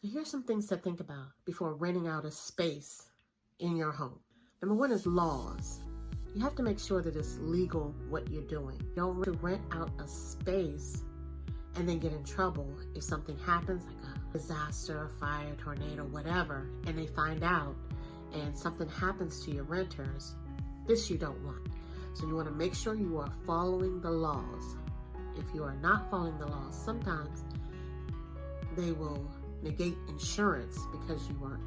So here's some things to think about before renting out a space in your home. Number one is laws. You have to make sure that it's legal what you're doing. You don't rent out a space and then get in trouble if something happens, like a disaster, a fire, tornado, whatever, and they find out and something happens to your renters. This you don't want. So you want to make sure you are following the laws. If you are not following the laws, sometimes they will negate insurance because you weren't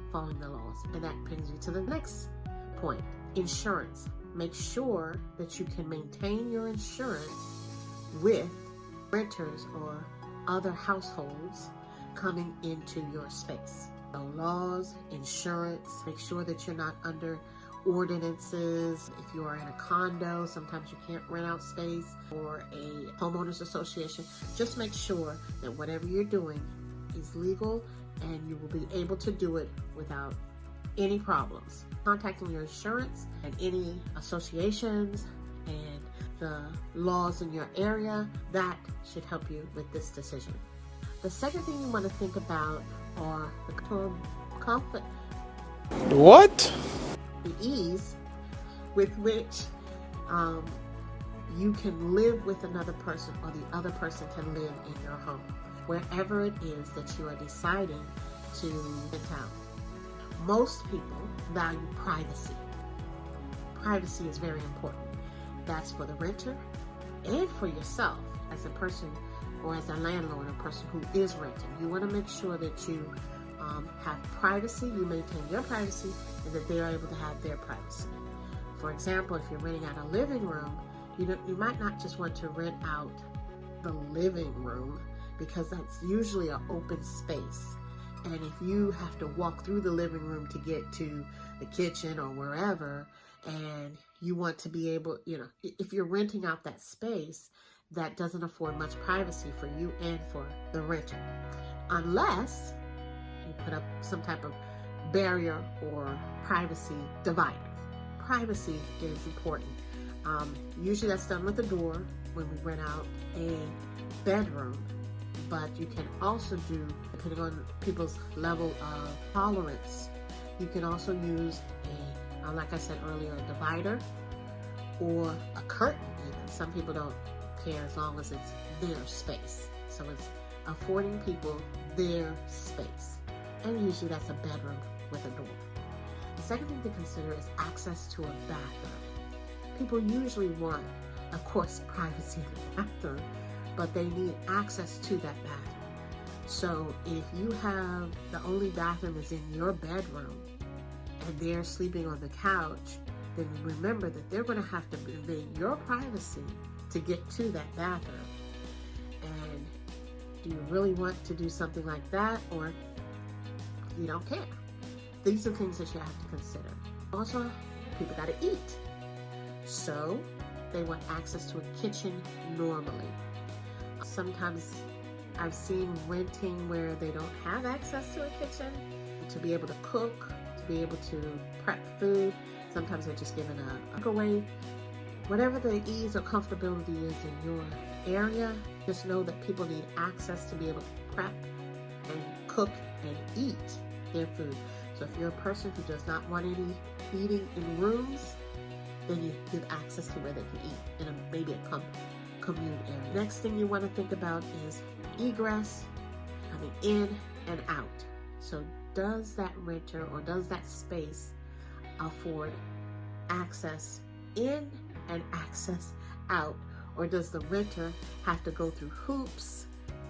following the laws. And that brings you to the next point, insurance. Make sure that you can maintain your insurance with renters or other households coming into your space. So laws, insurance, make sure that you're not under ordinances. If you are in a condo, sometimes you can't rent out space, or a homeowners association. Just make sure that whatever you're doing is legal and you will be able to do it without any problems. Contacting your insurance and any associations and the laws in your area, that should help you with this decision. The second thing you want to think about are the comfort. What? The ease with which you can live with another person, or the other person can live in your home, wherever it is that you are deciding to rent out. Most people value privacy. Privacy is very important. That's for the renter and for yourself as a person, or as a landlord, a person who is renting. You want to make sure that you have privacy, you maintain your privacy, and that they are able to have their privacy. For example, if you're renting out a living room, you might not just want to rent out the living room, because that's usually an open space. And if you have to walk through the living room to get to the kitchen or wherever, and you want to be able, if you're renting out that space, that doesn't afford much privacy for you and for the renter. Unless you put up some type of barrier or privacy divider. Privacy is important. Usually that's done with a door when we rent out a bedroom, but you can also do, depending on people's level of tolerance, you can also use a, like I said earlier, a divider or a curtain even. Some people don't care as long as it's their space. So it's affording people their space. And usually that's a bedroom with a door. The second thing to consider is access to a bathroom. People usually want, of course, privacy in the bathroom, but they need access to that bathroom. So if you have, the only bathroom is in your bedroom and they're sleeping on the couch, then remember that they're going to have to invade your privacy to get to that bathroom. And do you really want to do something like that, or you don't care? These are things that you have to consider. Also, people got to eat. So they want access to a kitchen normally. Sometimes I've seen renting where they don't have access to a kitchen to be able to cook, to be able to prep food. Sometimes they're just given a microwave. Whatever the ease or comfortability is in your area, just know that people need access to be able to prep and cook and eat their food. So if you're a person who does not want any eating in rooms, then you give access to where they can eat in maybe a commune area. Next thing you want to think about is egress, coming in and out. So does that renter or does that space afford access in and access out? Or does the renter have to go through hoops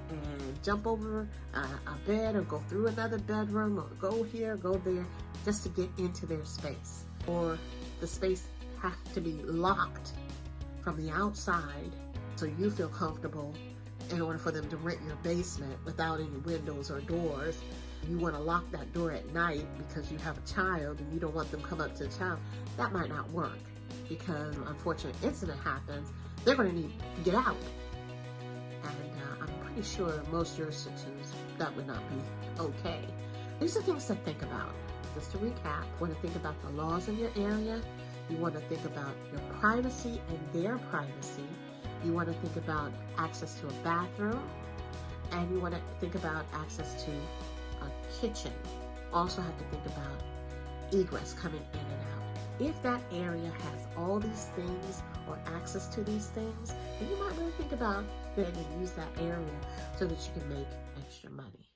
and jump over a bed, or go through another bedroom, or go here, go there, just to get into their space? Or the space have to be locked from the outside so you feel comfortable in order for them to rent your basement without any windows or doors. You want to lock that door at night because you have a child and you don't want them to come up to the child. That might not work, because an unfortunate incident happens, they're going to need to get out. And I'm pretty sure in most jurisdictions that would not be okay. These are things to think about. Just to recap, you want to think about the laws in your area. You want to think about your privacy and their privacy. You want to think about access to a bathroom. And you want to think about access to a kitchen, also have to think about egress coming in and out. If that area has all these things or access to these things, then you might really think about being able to use that area so that you can make extra money.